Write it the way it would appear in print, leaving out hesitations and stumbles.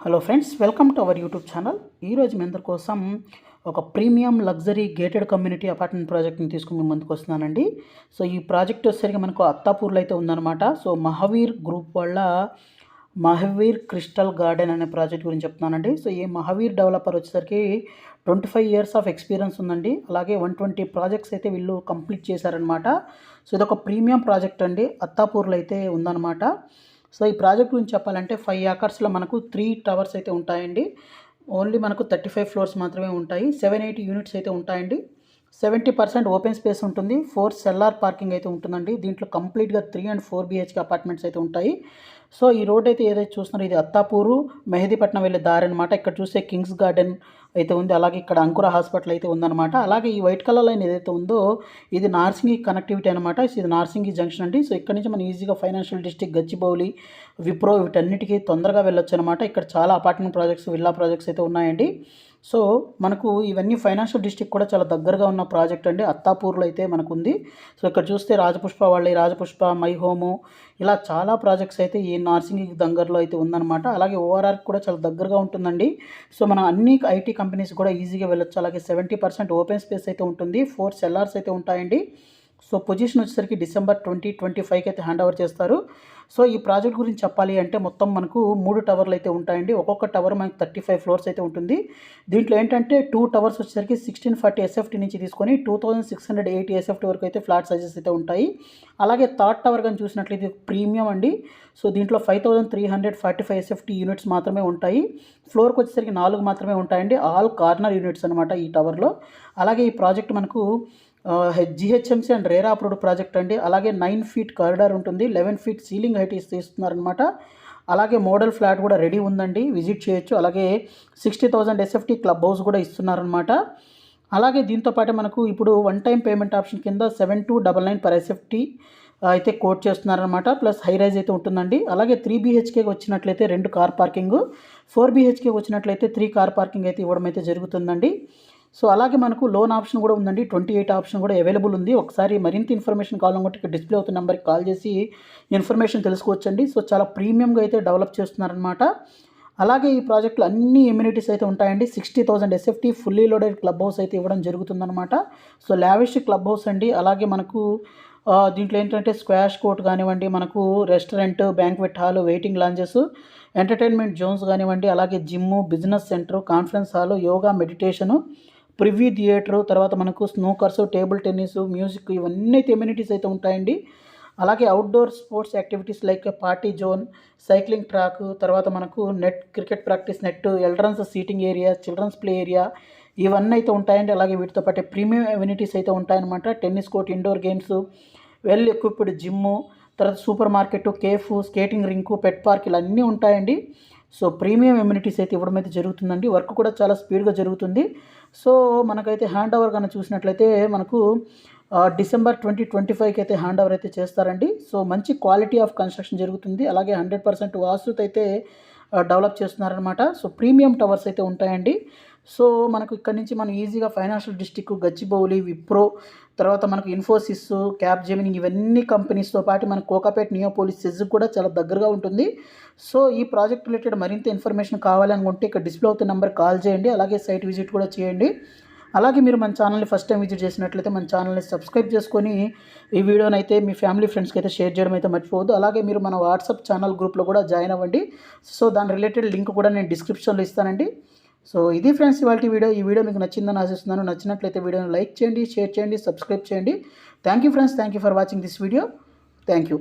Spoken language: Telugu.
Hello friends, welcome to our YouTube channel. ఈరోజు మీ అందరి కోసం ఒక premium luxury gated community apartment ప్రాజెక్ట్ని తీసుకుని మీ ముందుకు వస్తున్నానండి. సో ఈ ప్రాజెక్ట్ వచ్చేసరికి మనకు అత్తాపూర్లో అయితే ఉందన్నమాట. సో మహావీర్ గ్రూప్ వాళ్ళ మహావీర్ క్రిస్టల్ గార్డెన్ అనే ప్రాజెక్ట్ గురించి చెప్తున్నానండి. సో ఈ మహావీర్ డెవలపర్ వచ్చేసరికి 25 ఇయర్స్ ఆఫ్ ఎక్స్పీరియన్స్ ఉందండి. అలాగే 120 ప్రాజెక్ట్స్ అయితే వీళ్ళు కంప్లీట్ చేశారనమాట. సో ఇదొక ప్రీమియం ప్రాజెక్ట్ అండి, అత్తాపూర్లో అయితే ఉందన్నమాట. సో ఈ ప్రాజెక్ట్ గురించి చెప్పాలంటే 5 ఏకర్స్లో మనకు 3 టవర్స్ అయితే ఉంటాయండి. ఓన్లీ మనకు 35 ఫ్లోర్స్ మాత్రమే ఉంటాయి. 780 యూనిట్స్ అయితే ఉంటాయండి. 70% ఓపెన్ స్పేస్ ఉంటుంది. 4 సెల్లార్ పార్కింగ్ అయితే ఉంటుందండి. దీంట్లో కంప్లీట్గా 3 and 4 BHK అపార్ట్మెంట్స్ అయితే ఉంటాయి. సో ఈ రోడ్ అయితే ఏదైతే చూస్తున్నారో ఇది అత్తాపూరు మెహదీపట్నం వెళ్ళే దారి అనమాట. ఇక్కడ చూస్తే కింగ్స్ గార్డెన్ అయితే ఉంది. అలాగే ఇక్కడ అంకుర హాస్పిటల్ అయితే ఉందన్నమాట. అలాగే ఈ వైట్ కలర్ లైన్ ఏదైతే ఉందో ఇది నార్సింగి కనెక్టివిటీ అనమాట. ఇది నార్సింగి జంక్షన్ అండి. సో ఇక్కడ నుంచి మనం ఈజీగా ఫైనాన్షియల్ డిస్ట్రిక్ట్, గచ్చిబౌలి, విప్రో వీటన్నిటికీ తొందరగా వెళ్ళొచ్చు అనమాట. ఇక్కడ చాలా అపార్ట్మెంట్ ప్రాజెక్ట్స్, విల్లా ప్రాజెక్ట్స్ అయితే ఉన్నాయండి. సో మనకు ఇవన్నీ ఫైనాన్షియల్ డిస్ట్రిక్ట్ కూడా చాలా దగ్గరగా ఉన్న ప్రాజెక్ట్ అండి, అత్తాపూర్లో అయితే మనకు ఉంది. సో ఇక్కడ చూస్తే రాజపుష్ప వాళ్ళ రాజపుష్ప, మై హోము, ఇలా చాలా ప్రాజెక్ట్స్ అయితే ఈ నార్సింగి దగ్గరలో అయితే ఉందన్నమాట. అలాగే ఓఆర్ఆర్ కూడా చాలా దగ్గరగా ఉంటుందండి. సో మనం అన్ని ఐటీ కంపెనీస్ కూడా ఈజీగా వెళ్ళొచ్చు. అలాగే 70% ఓపెన్ స్పేస్ అయితే ఉంటుంది. 4 సెల్లార్స్ అయితే ఉంటాయండి. సో పొజిషన్ వచ్చేసరికి December 2025కి అయితే హ్యాండ్ ఓవర్ చేస్తారు. సో ఈ ప్రాజెక్ట్ గురించి చెప్పాలి అంటే మొత్తం మనకు 3 టవర్లు అయితే ఉంటాయండి. ఒక్కొక్క టవర్ మనకు 35 ఫ్లోర్స్ అయితే ఉంటుంది. దీంట్లో ఏంటంటే 2 టవర్స్ వచ్చేసరికి 1640 SFT నుంచి తీసుకొని 2680 SFT వరకు అయితే ఫ్లాట్ సైజెస్ అయితే ఉంటాయి. అలాగే థర్డ్ టవర్ కానీ చూసినట్లయితే ప్రీమియం అండి. సో దీంట్లో 5345 SFT యూనిట్స్ మాత్రమే ఉంటాయి. ఫ్లోర్కి వచ్చేసరికి 4 మాత్రమే ఉంటాయండి. ఆల్ కార్నర్ యూనిట్స్ అనమాట ఈ టవర్లో. అలాగే ఈ ప్రాజెక్ట్ మనకు GHMC and RERA approved project అండి. అలాగే 9 feet కారిడార్ ఉంటుంది. 11 feet సీలింగ్ హైట్ ఇస్తున్నారనమాట. అలాగే మోడల్ ఫ్లాట్ కూడా రెడీ ఉందండి, విజిట్ చేయొచ్చు. అలాగే 60,000 SFT క్లబ్ హౌస్ కూడా ఇస్తున్నారనమాట. అలాగే దీంతోపాటు మనకు ఇప్పుడు 1 time పేమెంట్ ఆప్షన్ కింద 7299 per SFT అయితే కోట్ చేస్తున్నారనమాట. ప్లస్ హై రైజ్ అయితే ఉంటుందండి. అలాగే 3 BHKకి వచ్చినట్లయితే 2 కార్ పార్కింగ్, 4 BHKకి వచ్చినట్లయితే 3 కార్ పార్కింగ్ అయితే ఇవ్వడం అయితే జరుగుతుందండి. సో అలాగే మనకు లోన్ ఆప్షన్ కూడా ఉందండి. 28 ఆప్షన్ కూడా అవైలబుల్ ఉంది. ఒకసారి మరింత ఇన్ఫర్మేషన్ కావాలనుకుంటే ఇక్కడ డిస్ప్లే అవుతున్న నెంబర్కి కాల్ చేసి ఇన్ఫర్మేషన్ తెలుసుకోవచ్చండి. సో చాలా ప్రీమియంగా అయితే డెవలప్ చేస్తున్నారనమాట. అలాగే ఈ ప్రాజెక్టులో అన్ని ఎమ్యూనిటీస్ అయితే ఉంటాయండి. 60,000 SFT fully loaded club house అయితే ఇవ్వడం జరుగుతుందన్నమాట. సో లావిష్ క్లబ్ హౌస్ అండి. అలాగే మనకు దీంట్లో ఏంటంటే స్క్వాష్ కోర్ట్ కానివ్వండి, మనకు restaurant, banquet hall, waiting lounges, entertainment Jones కానివ్వండి, అలాగే gym, business centre, conference hall, yoga, meditation, preview theatre, తర్వాత మనకు స్నూకర్స్, టేబుల్ టెన్నిస్, మ్యూజిక్, ఇవన్నీ అయితే ఎమ్యూనిటీస్ అయితే ఉంటాయండి. అలాగే outdoor sports activities like party zone, cycling track, తర్వాత మనకు net, cricket practice net, elders seating area, children's play area, ఇవన్నీ అయితే ఉంటాయండి. అలాగే వీటితో పాటు ప్రీమియం ఎమ్యూనిటీస్ అయితే ఉంటాయన్నమాట. Tennis court, indoor games, well equipped gym, తర్వాత supermarket, cafe, skating rink, pet park, ఇలా అన్నీ ఉంటాయండి. సో ప్రీమియం ఎమ్యూనిటీస్ అయితే ఇవ్వడం అయితే జరుగుతుందండి. వర్క్ కూడా చాలా స్పీడ్గా జరుగుతుంది. సో మనకైతే హ్యాండ్ ఓవర్ కానీ చూసినట్లయితే మనకు December 2025కి అయితే హ్యాండ్ ఓవర్ అయితే చేస్తారండి. సో మంచి క్వాలిటీ ఆఫ్ కన్స్ట్రక్షన్ జరుగుతుంది. అలాగే 100% వాస్తుతో అయితే డెవలప్ చేస్తున్నారనమాట. సో ప్రీమియం టవర్స్ అయితే ఉంటాయండి. సో మనకు ఇక్కడ నుంచి మనం ఈజీగా ఫైనాన్షియల్ డిస్ట్రిక్ట్, గచ్చిబౌలి, విప్రో, తర్వాత మనకు ఇన్ఫోసిస్, క్యాప్జెమిని, ఇవన్నీ కంపెనీస్తో పాటు మనకు కోకాపేట్, నియోపోలిస్, సెజ్ కూడా చాలా దగ్గరగా ఉంటుంది. సో ఈ ప్రాజెక్ట్ రిలేటెడ్ మరింత ఇన్ఫర్మేషన్ కావాలనుకుంటే ఇక్కడ డిస్ప్లే అవుతున్న నెంబర్ కాల్ చేయండి. అలాగే సైట్ విజిట్ కూడా చేయండి. అలాగే మీరు మన ఛానల్ని ఫస్ట్ టైం విజిట్ చేసినట్లయితే మన ఛానల్ని సబ్స్క్రైబ్ చేసుకొని ఈ వీడియోని అయితే మీ ఫ్యామిలీ ఫ్రెండ్స్కి అయితే షేర్ చేయడం అయితే మర్చిపోవద్దు. అలాగే మీరు మన వాట్సాప్ ఛానల్ గ్రూప్లో కూడా జాయిన్ అవ్వండి. సో దాని రిలేటెడ్ లింక్ కూడా నేను డిస్క్రిప్షన్లో ఇస్తానండి. సో ఇది ఫ్రెండ్స్ ఇవాళ వీడియో. ఈ వీడియో మీకు నచ్చిందని ఆశిస్తున్నాను. నచ్చినట్లయితే వీడియోని లైక్ చేయండి, షేర్ చేయండి, సబ్స్క్రైబ్ చేయండి. Thank you friends, thank you for watching this video. Thank you.